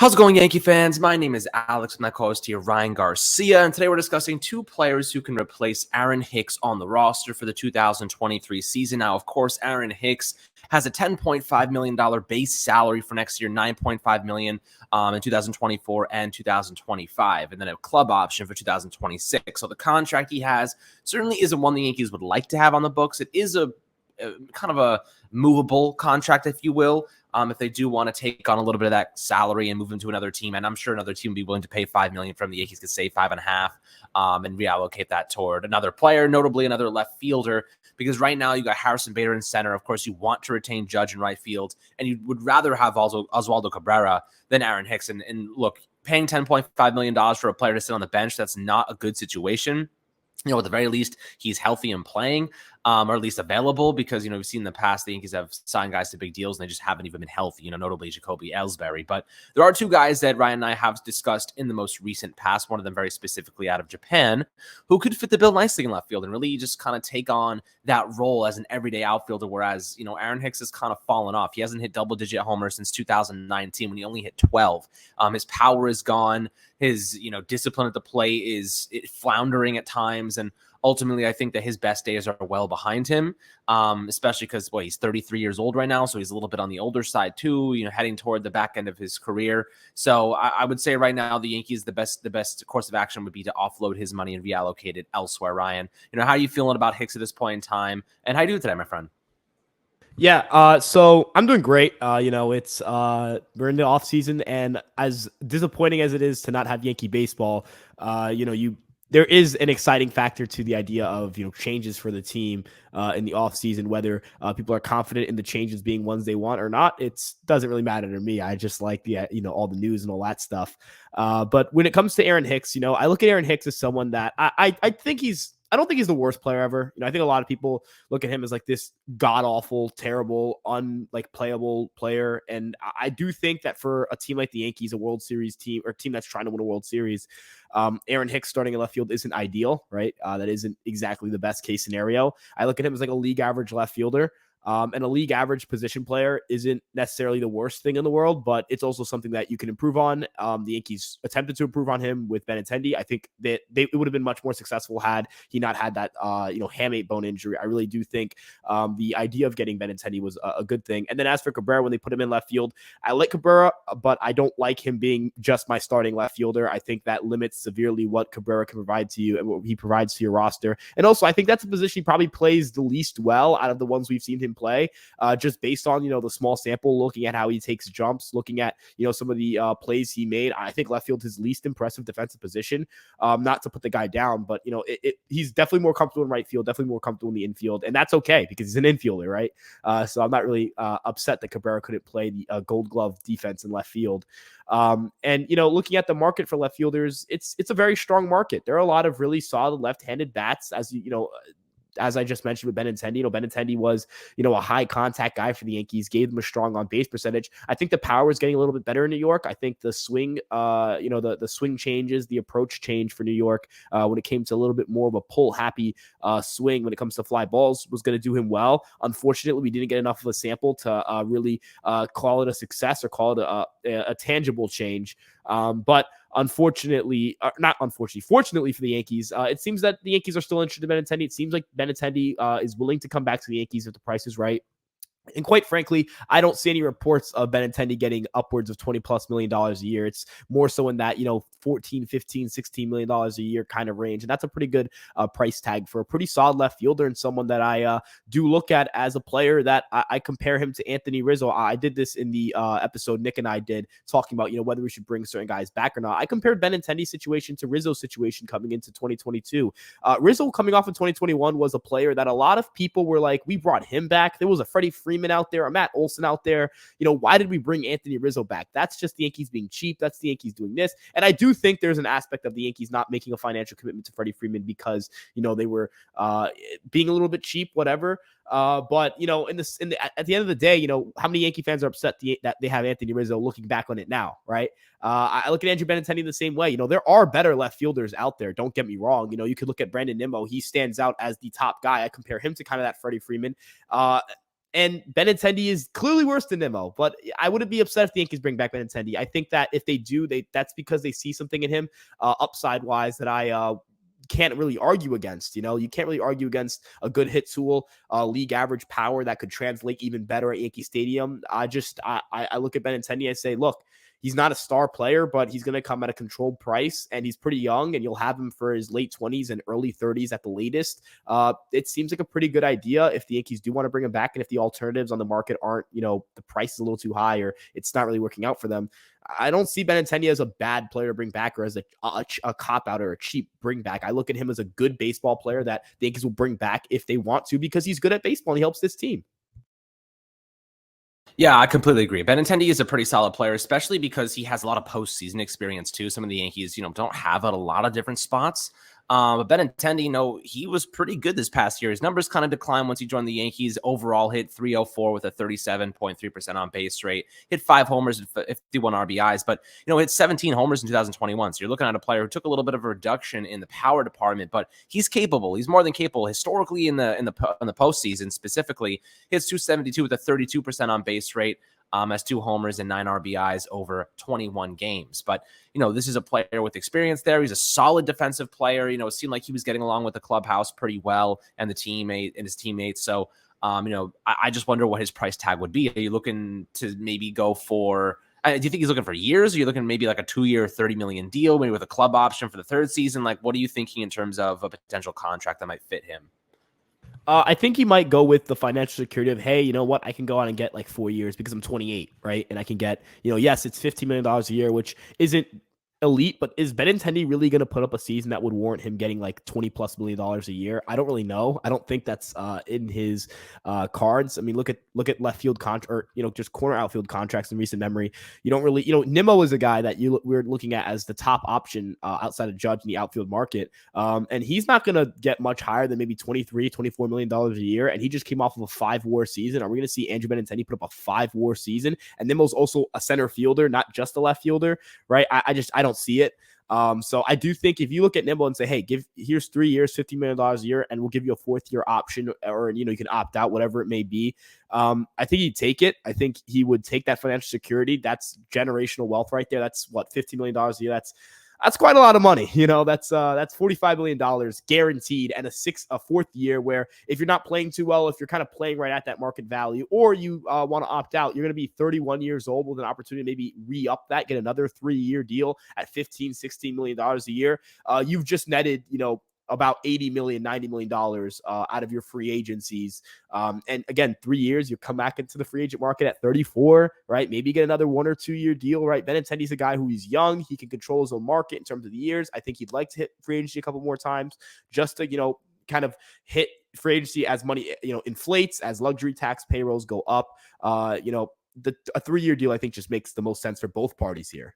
How's it going, Yankee fans? My name is Alex, and my co-host here, Ryan Garcia, and today we're discussing two players who can replace Aaron Hicks on the roster for the 2023 season. Now, of course, Aaron Hicks has a $10.5 million base salary for next year, $9.5 million in 2024 and 2025, and then a club option for 2026. So the contract he has certainly isn't one the Yankees would like to have on the books. It is a kind of a movable contract, if you will. If they do want to take on a little bit of that salary and move him to another team, and I'm sure another team would be willing to pay $5 million from the Yankees could save $5.5 and reallocate that toward another player, notably another left fielder. Because right now you got Harrison Bader in center. Of course, you want to retain Judge in right field, and you would rather have also Oswaldo Cabrera than Aaron Hicks. And look, paying $10.5 million for a player to sit on the bench, that's not a good situation. At the very least, he's healthy and playing, or at least available, because, we've seen in the past the Yankees have signed guys to big deals and they just haven't even been healthy, notably Jacoby Ellsbury. But there are two guys that Ryan and I have discussed in the most recent past, one of them very specifically out of Japan, who could fit the bill nicely in left field and really just kind of take on that role as an everyday outfielder, whereas, Aaron Hicks has kind of fallen off. He hasn't hit double-digit homers since 2019 when he only hit 12. His power is gone. His, discipline at the plate is floundering at times. And ultimately, I think that his best days are well behind him, especially because, he's 33 years old right now. So he's a little bit on the older side too, heading toward the back end of his career. So I would say right now, the Yankees, the best course of action would be to offload his money and reallocate it elsewhere. Ryan, how are you feeling about Hicks at this point in time? And how do you do today, my friend? Yeah, so I'm doing great. It's we're in the off season, and as disappointing as it is to not have Yankee baseball, there is an exciting factor to the idea of changes for the team in the off season. Whether people are confident in the changes being ones they want or not, it doesn't really matter to me. I just like the all the news and all that stuff. But when it comes to Aaron Hicks, I look at Aaron Hicks as someone that I think I don't think he's the worst player ever. I think a lot of people look at him as like this god-awful, terrible, playable player. And I do think that for a team like the Yankees, a World Series team, or a team that's trying to win a World Series, Aaron Hicks starting in left field isn't ideal, right? That isn't exactly the best case scenario. I look at him as like a league average left fielder. And a league average position player isn't necessarily the worst thing in the world, but it's also something that you can improve on. The Yankees attempted to improve on him with Benintendi. I think that it would have been much more successful had he not had that, hamate bone injury. I really do think the idea of getting Benintendi was a good thing. And then as for Cabrera, when they put him in left field, I like Cabrera, but I don't like him being just my starting left fielder. I think that limits severely what Cabrera can provide to you and what he provides to your roster. And also, I think that's a position he probably plays the least well out of the ones we've seen him play, just based on the small sample, looking at how he takes jumps, looking at some of the plays he made. I think left field his least impressive defensive position. Not to put the guy down, but he's definitely more comfortable in right field, definitely more comfortable in the infield, and that's okay because he's an infielder, right? So I'm not really upset that Cabrera couldn't play the Gold Glove defense in left field. And looking at the market for left fielders, it's a very strong market. There are a lot of really solid left-handed bats, as I just mentioned with Benintendi. Benintendi was, a high contact guy for the Yankees, gave them a strong on base percentage. I think the power is getting a little bit better in New York. I think the swing, the swing changes, the approach change for New York when it came to a little bit more of a pull happy swing when it comes to fly balls was going to do him well. Unfortunately, we didn't get enough of a sample to really call it a success or call it a tangible change. But fortunately for the Yankees, it seems that the Yankees are still interested in Benintendi. It seems like Benintendi is willing to come back to the Yankees if the price is right. And quite frankly, I don't see any reports of Benintendi getting upwards of $20+ million a year. It's more so in that, $14, $15, $16 million a year kind of range. And that's a pretty good price tag for a pretty solid left fielder and someone that I do look at as a player that I compare him to Anthony Rizzo. I did this in the episode Nick and I did, talking about, whether we should bring certain guys back or not. I compared Benintendi's situation to Rizzo's situation coming into 2022. Rizzo coming off in 2021 was a player that a lot of people were like, we brought him back. There was a Freddie Freeman out there, a Matt Olson out there. Why did we bring Anthony Rizzo back? That's just the Yankees being cheap. That's the Yankees doing this. And I do think there's an aspect of the Yankees not making a financial commitment to Freddie Freeman because, they were being a little bit cheap, whatever. But at the end of the day, how many Yankee fans are upset that they have Anthony Rizzo looking back on it now, right? I look at Andrew Benintendi the same way. There are better left fielders out there. Don't get me wrong. You could look at Brandon Nimmo. He stands out as the top guy. I compare him to kind of that Freddie Freeman. And Benintendi is clearly worse than Nimmo, but I wouldn't be upset if the Yankees bring back Benintendi. I think that if they do, that's because they see something in him upside wise that I can't really argue against. You can't really argue against a good hit tool, league average power that could translate even better at Yankee Stadium. I look at Benintendi, I say, look, he's not a star player, but he's going to come at a controlled price, and he's pretty young, and you'll have him for his late 20s and early 30s at the latest. It seems like a pretty good idea if the Yankees do want to bring him back, and if the alternatives on the market aren't, the price is a little too high or it's not really working out for them. I don't see Benintendi as a bad player to bring back or as a cop-out or a cheap bring back. I look at him as a good baseball player that the Yankees will bring back if they want to because he's good at baseball and he helps this team. Yeah, I completely agree. Benintendi is a pretty solid player, especially because he has a lot of postseason experience too. Some of the Yankees, don't have at a lot of different spots. But Benintendi, he was pretty good this past year. His numbers kind of declined once he joined the Yankees. Overall, hit 304 with a 37.3% on base rate. Hit 5 homers and 51 RBIs, but hit 17 homers in 2021. So you're looking at a player who took a little bit of a reduction in the power department, but he's capable. He's more than capable. Historically, in the postseason specifically, hits 272 with a 32% on base rate. Has 2 homers and 9 RBIs over 21 games. But, this is a player with experience there. He's a solid defensive player. It seemed like he was getting along with the clubhouse pretty well and his teammates. So, I just wonder what his price tag would be. Are you looking to maybe go for, do you think he's looking for years? Or are you looking maybe like a 2-year, $30 million deal, maybe with a club option for the 3rd season? Like, what are you thinking in terms of a potential contract that might fit him? I think he might go with the financial security of, hey, you know what? I can go out and get like 4 years because I'm 28, right? And I can get, yes, it's $15 million a year, which isn't elite, but is Benintendi really going to put up a season that would warrant him getting like $20+ million a year? I don't really know. I don't think that's in his cards. I mean, look at left field contract, or just corner outfield contracts in recent memory. You don't really, Nimmo is a guy that we're looking at as the top option outside of Judge in the outfield market, and he's not going to get much higher than maybe $24 million a year, and he just came off of a 5-WAR season. Are we going to see Andrew Benintendi put up a 5-WAR season? And Nimmo's also a center fielder, not just a left fielder, right? I don't see it. So I do think if you look at Nimmo and say, hey, here's 3 years, $50 million a year, and we'll give you a 4th year option, or, you can opt out, whatever it may be. I think he'd take it. I think he would take that financial security. That's generational wealth right there. That's what, $50 million a year. That's quite a lot of money. That's $45 million guaranteed, and a 4th year where if you're not playing too well, if you're kind of playing right at that market value, or you want to opt out, you're going to be 31 years old with an opportunity to maybe re-up that, get another 3-year deal at $16 million a year. You've just netted, about $80 million, $90 million out of your free agencies. And again, 3 years, you come back into the free agent market at 34, right? Maybe get another 1 or 2 year deal, right? Benintendi's a guy who is young. He can control his own market in terms of the years. I think he'd like to hit free agency a couple more times just to, kind of hit free agency as money, inflates, as luxury tax payrolls go up. A 3-year deal, I think, just makes the most sense for both parties here.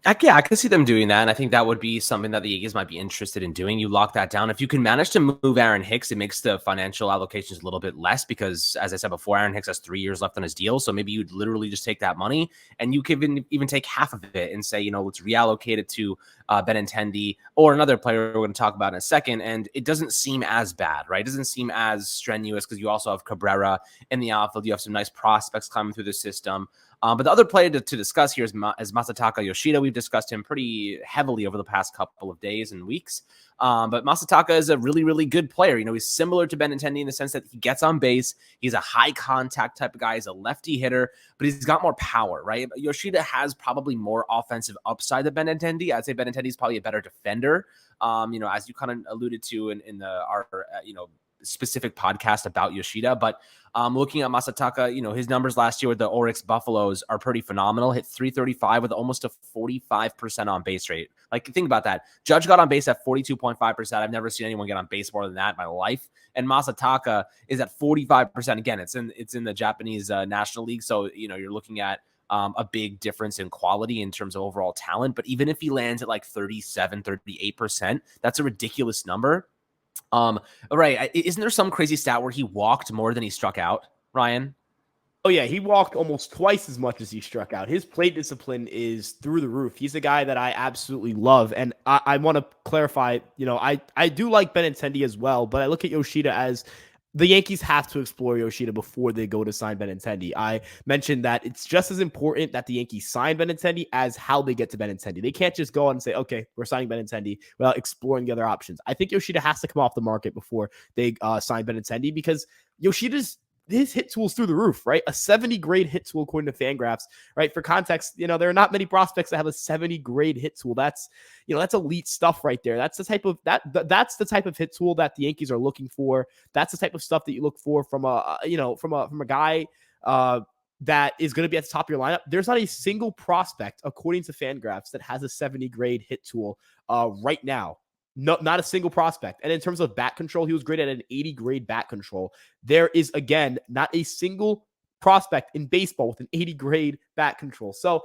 I can see them doing that, and I think that would be something that the Yankees might be interested in doing. You lock that down. If you can manage to move Aaron Hicks, it makes the financial allocations a little bit less because, as I said before, Aaron Hicks has 3 years left on his deal, so maybe you'd literally just take that money, and you can even take half of it and say, let's reallocate it to Benintendi or another player we're going to talk about in a second, and it doesn't seem as bad, right? It doesn't seem as strenuous because you also have Cabrera in the outfield. You have some nice prospects coming through the system. But the other player to discuss here is Masataka Yoshida. We've discussed him pretty heavily over the past couple of days and weeks. But Masataka is a really, really good player. He's similar to Benintendi in the sense that he gets on base. He's a high contact type of guy. He's a lefty hitter, but he's got more power, right? Yoshida has probably more offensive upside than Benintendi. I'd say Benintendi is probably a better defender. As you kind of alluded to in our specific podcast about Yoshida, but looking at Masataka, his numbers last year with the Oryx Buffaloes are pretty phenomenal. Hit 335 with almost a 45% on base rate. Like, think about that. Judge got on base at 42.5%. I've never seen anyone get on base more than that in my life. And Masataka is at 45%. Again, it's in the Japanese National League, so you're looking at a big difference in quality in terms of overall talent. But even if he lands at like 37, 38%, that's a ridiculous number. Right. Isn't there some crazy stat where he walked more than he struck out, Ryan? Oh, yeah. He walked almost twice as much as he struck out. His plate discipline is through the roof. He's a guy that I absolutely love. And I want to clarify, I do like Benintendi as well, but I look at Yoshida as the Yankees have to explore Yoshida before they go to sign Benintendi. I mentioned that it's just as important that the Yankees sign Benintendi as how they get to Benintendi. They can't just go on and say, okay, we're signing Benintendi without exploring the other options. I think Yoshida has to come off the market before they sign Benintendi, because his hit tool's through the roof, right? A 70 grade hit tool according to Fangraphs, right? For context, there are not many prospects that have a 70 grade hit tool. That's elite stuff right there. That's the type of that's the type of hit tool that the Yankees are looking for. That's the type of stuff that you look for from a guy that is going to be at the top of your lineup. There's not a single prospect, according to Fangraphs, that has a 70 grade hit tool right now. No, not a single prospect. And in terms of bat control, he was great at an 80 grade bat control. There is, again, not a single prospect in baseball with an 80 grade bat control. So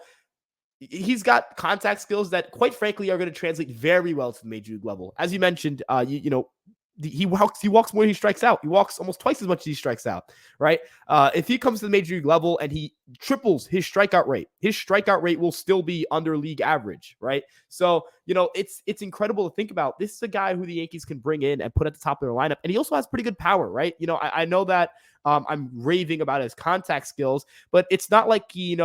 he's got contact skills that, quite frankly, are going to translate very well to the major league level. As you mentioned, he walks more than he strikes out. He walks almost twice as much as he strikes out, right? If he comes to the major league level and he triples his strikeout rate will still be under league average, right? So, it's incredible to think about. This is a guy who the Yankees can bring in and put at the top of their lineup. And he also has pretty good power, right? I know that I'm raving about his contact skills, but it's not like he,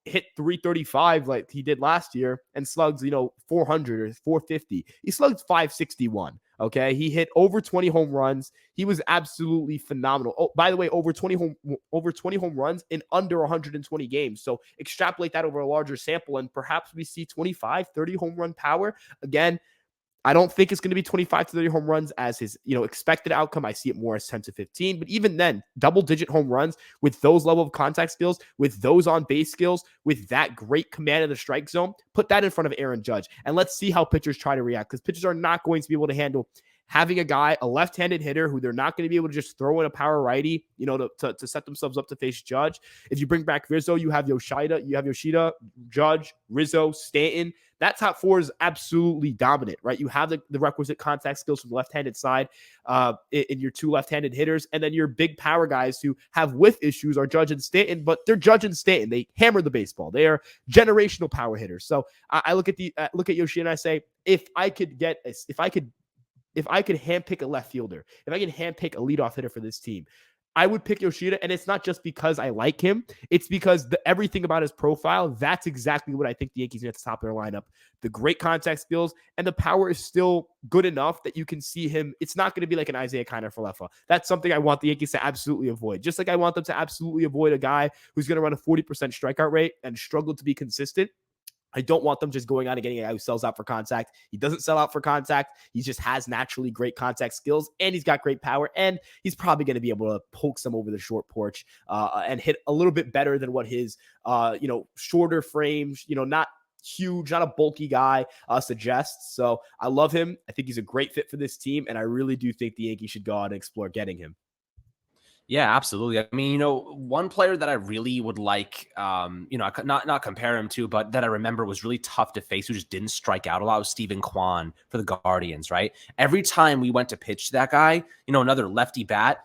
hit 335 like he did last year and slugs, 400 or 450. He slugged 561. Okay. He hit over 20 home runs. He was absolutely phenomenal. Oh, by the way, over 20 home runs in under 120 games. So extrapolate that over a larger sample, and perhaps we see 25, 30 home run power. Again, I don't think it's going to be 25 to 30 home runs as his, expected outcome. I see it more as 10 to 15. But even then, double-digit home runs with those level of contact skills, with those on-base skills, with that great command of the strike zone, put that in front of Aaron Judge. And let's see how pitchers try to react, because pitchers are not going to be able to handle having a guy, a left-handed hitter, who they're not going to be able to just throw in a power righty, to set themselves up to face Judge. If you bring back Rizzo, you have Yoshida, Judge, Rizzo, Stanton. That top four is absolutely dominant, right? You have the requisite contact skills from the left-handed side in your two left-handed hitters, and then your big power guys who have whiff issues are Judge and Stanton, but they're Judge and Stanton. They hammer the baseball. They are generational power hitters. So I look at Yoshida and I say, if I could handpick a left fielder, if I could handpick a leadoff hitter for this team, I would pick Yoshida. And it's not just because I like him. It's because everything about his profile, that's exactly what I think the Yankees need at the top of their lineup. The great contact skills and the power is still good enough that you can see him. It's not going to be like an Isaiah Kiner Falefa. That's something I want the Yankees to absolutely avoid. Just like I want them to absolutely avoid a guy who's going to run a 40% strikeout rate and struggle to be consistent. I don't want them just going out and getting a guy who sells out for contact. He doesn't sell out for contact. He just has naturally great contact skills, and he's got great power, and he's probably going to be able to poke some over the short porch and hit a little bit better than what his, shorter frame, not huge, not a bulky guy suggests. So I love him. I think he's a great fit for this team, and I really do think the Yankees should go out and explore getting him. Yeah, absolutely. I mean, one player that I really would like, I could not compare him to, but that I remember was really tough to face, who just didn't strike out a lot, was Steven Kwan for the Guardians, right? Every time we went to pitch that guy, another lefty bat,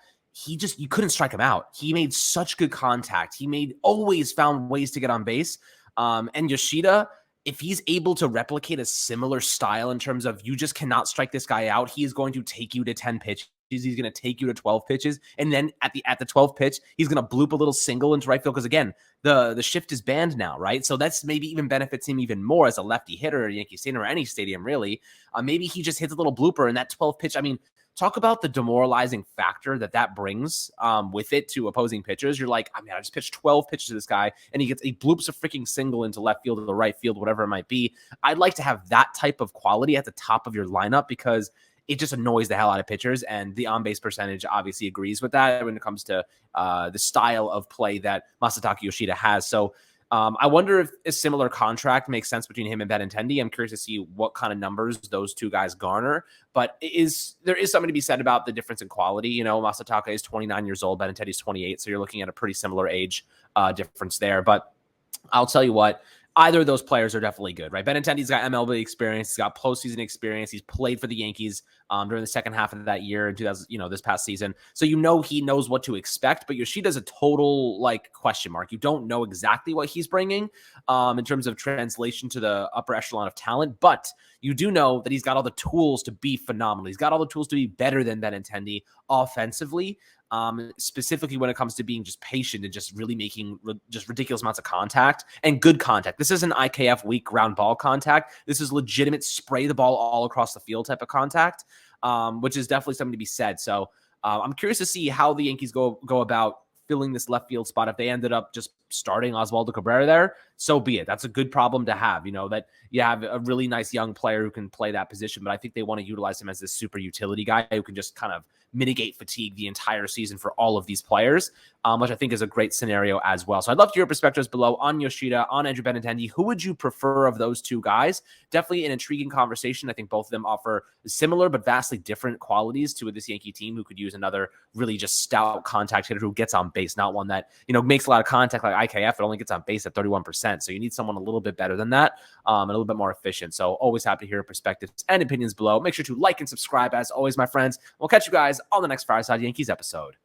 you couldn't strike him out. He made such good contact. He always found ways to get on base. And Yoshida, if he's able to replicate a similar style in terms of you just cannot strike this guy out, he is going to take you to 10 pitches. He's going to take you to 12 pitches. And then at the 12th pitch, he's going to bloop a little single into right field. Because again, the shift is banned now, right? So that's maybe even benefits him even more as a lefty hitter at Yankee Stadium or any stadium, really. Maybe he just hits a little blooper in that 12th pitch. I mean, talk about the demoralizing factor that brings with it to opposing pitchers. You're like, I just pitched 12 pitches to this guy, and he bloops a freaking single into left field or the right field, whatever it might be. I'd like to have that type of quality at the top of your lineup, because it just annoys the hell out of pitchers, and the on-base percentage obviously agrees with that when it comes to the style of play that Masataka Yoshida has. So I wonder if a similar contract makes sense between him and Benintendi. I'm curious to see what kind of numbers those two guys garner, but there is something to be said about the difference in quality. Masataka is 29 years old, Benintendi is 28, so you're looking at a pretty similar age difference there. But I'll tell you what, either of those players are definitely good, right? Benintendi's got MLB experience. He's got postseason experience. He's played for the Yankees during the second half of that year in 2000, this past season. So he knows what to expect, but Yoshida's a total question mark. You don't know exactly what he's bringing in terms of translation to the upper echelon of talent, but you do know that he's got all the tools to be phenomenal. He's got all the tools to be better than Benintendi offensively. specifically when it comes to being just patient and just really making just ridiculous amounts of contact and good contact. This isn't IKF weak ground ball contact. This is legitimate spray the ball all across the field type of contact, which is definitely something to be said. So I'm curious to see how the Yankees go about filling this left field spot. If they ended up just starting Oswaldo Cabrera there, so be it. That's a good problem to have, that you have a really nice young player who can play that position, but I think they want to utilize him as this super utility guy who can just kind of mitigate fatigue the entire season for all of these players, which I think is a great scenario as well. So I'd love to hear your perspectives below on Yoshida, on Andrew Benintendi. Who would you prefer of those two guys? Definitely an intriguing conversation. I think both of them offer similar but vastly different qualities to this Yankee team who could use another really just stout contact hitter who gets on base, not one that, makes a lot of contact like IKF, but only gets on base at 31%. So you need someone a little bit better than that, and a little bit more efficient. So always happy to hear your perspectives and opinions below. Make sure to like and subscribe as always, my friends. We'll catch you guys on the next Fireside Yankees episode.